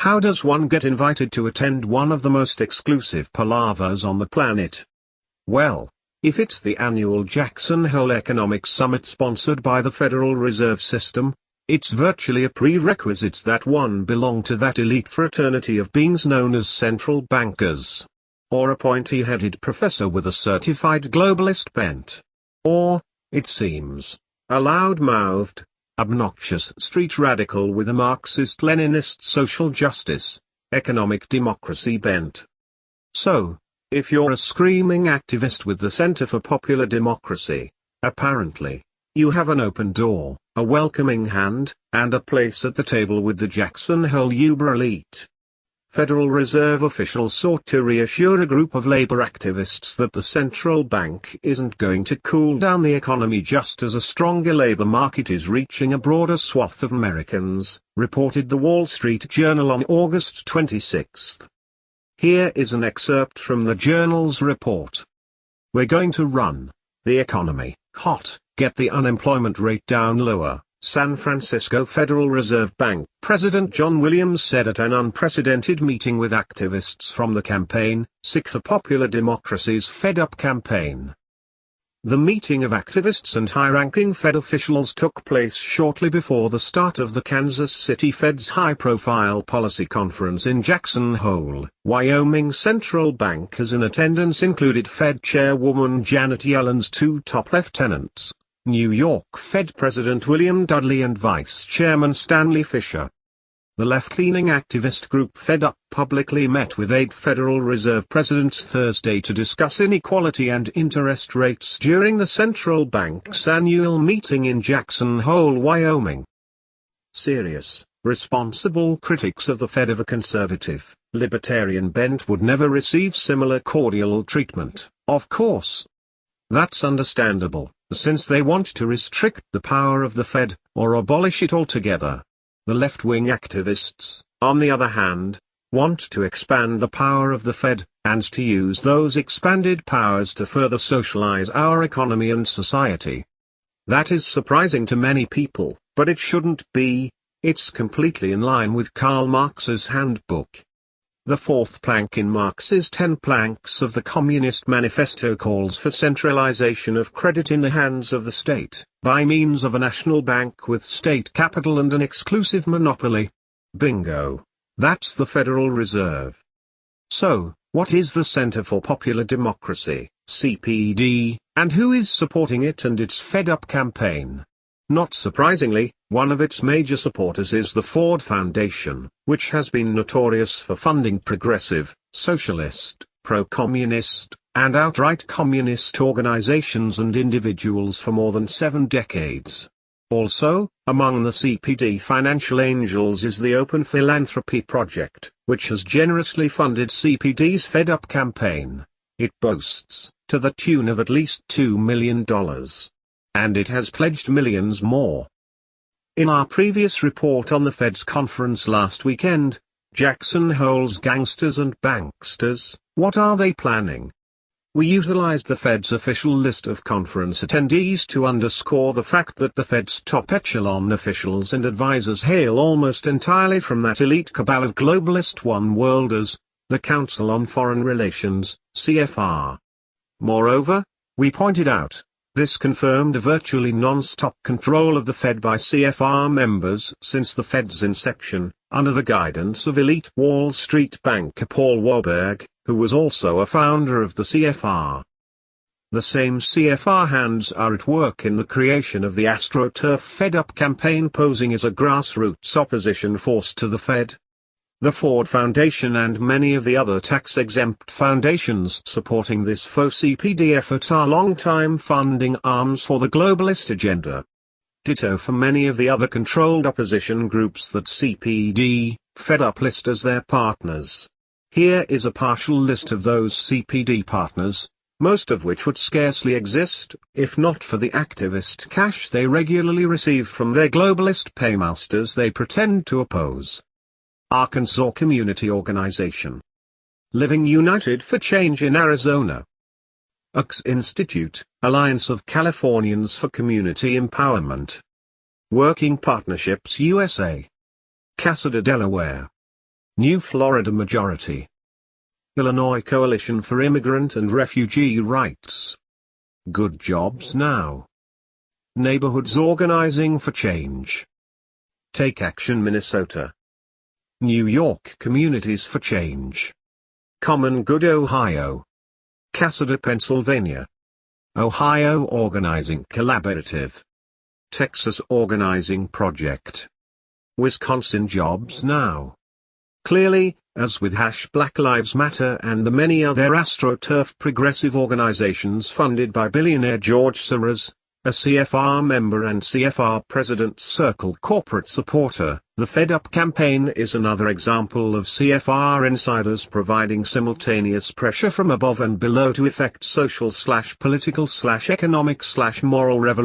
How does one get invited to attend one of the most exclusive palavers on the planet? Well, if it's the annual Jackson Hole Economic Summit sponsored by the Federal Reserve System, it's virtually a prerequisite that one belong to that elite fraternity of beings known as central bankers. Or a pointy-headed professor with a certified globalist bent. Or, it seems, a loud-mouthed, obnoxious street radical with a Marxist-Leninist social justice, economic democracy bent. So, if you're a screaming activist with the Center for Popular Democracy, apparently, you have an open door, a welcoming hand, and a place at the table with the Jackson Hole uber elite. Federal Reserve officials sought to reassure a group of labor activists that the central bank isn't going to cool down the economy just as a stronger labor market is reaching a broader swath of Americans, reported the Wall Street Journal on August 26. Here is an excerpt from the Journal's report. We're going to run the economy hot, get the unemployment rate down lower, San Francisco Federal Reserve Bank President John Williams said at an unprecedented meeting with activists from the campaign, Sick for Popular Democracy's Fed Up campaign. The meeting of activists and high-ranking Fed officials took place shortly before the start of the Kansas City Fed's high-profile policy conference in Jackson Hole, Wyoming. Central bankers in attendance included Fed Chairwoman Janet Yellen's two top lieutenants, New York Fed President William Dudley and Vice Chairman Stanley Fischer. The left-leaning activist group Fed Up publicly met with 8 Federal Reserve presidents Thursday to discuss inequality and interest rates during the central bank's annual meeting in Jackson Hole, Wyoming. Serious, responsible critics of the Fed of a conservative, libertarian bent would never receive similar cordial treatment, of course. That's understandable, since they want to restrict the power of the Fed, or abolish it altogether. The left-wing activists, on the other hand, want to expand the power of the Fed, and to use those expanded powers to further socialize our economy and society. That is surprising to many people, but it shouldn't be. It's completely in line with Karl Marx's handbook. The fourth plank in Marx's 10 planks of the Communist Manifesto calls for centralization of credit in the hands of the state, by means of a national bank with state capital and an exclusive monopoly. Bingo. That's the Federal Reserve. So, what is the Center for Popular Democracy, CPD, and who is supporting it and its Fed Up campaign? Not surprisingly, one of its major supporters is the Ford Foundation, which has been notorious for funding progressive, socialist, pro-communist, and outright communist organizations and individuals for more than 7 decades. Also, among the CPD financial angels is the Open Philanthropy Project, which has generously funded CPD's Fed Up campaign. It boasts, to the tune of at least $2 million. And it has pledged millions more. In our previous report on the Fed's conference last weekend, Jackson Hole's gangsters and banksters, what are they planning? We utilized the Fed's official list of conference attendees to underscore the fact that the Fed's top echelon officials and advisors hail almost entirely from that elite cabal of globalist one-worlders, the Council on Foreign Relations, CFR. Moreover, we pointed out, this confirmed a virtually non-stop control of the Fed by CFR members since the Fed's inception, under the guidance of elite Wall Street banker Paul Warburg, who was also a founder of the CFR. The same CFR hands are at work in the creation of the AstroTurf Fed Up campaign, posing as a grassroots opposition force to the Fed. The Ford Foundation and many of the other tax-exempt foundations supporting this faux CPD effort are long-time funding arms for the globalist agenda. Ditto for many of the other controlled opposition groups that CPD, Fed Up list as their partners. Here is a partial list of those CPD partners, most of which would scarcely exist, if not for the activist cash they regularly receive from their globalist paymasters they pretend to oppose. Arkansas Community Organization. Living United for Change in Arizona. UX Institute, Alliance of Californians for Community Empowerment. Working Partnerships USA. Casada, Delaware. New Florida majority. Illinois Coalition for Immigrant and Refugee Rights. Good Jobs Now. Neighborhoods Organizing for Change. Take Action Minnesota. New York Communities for Change. Common Good Ohio. Casada, Pennsylvania. Ohio Organizing Collaborative. Texas Organizing Project. Wisconsin Jobs Now. Clearly, as with Black Lives Matter and the many other AstroTurf progressive organizations funded by billionaire George Soros, a CFR member and CFR President's Circle corporate supporter, the Fed Up campaign is another example of CFR insiders providing simultaneous pressure from above and below to effect social/political/economic/moral revolution.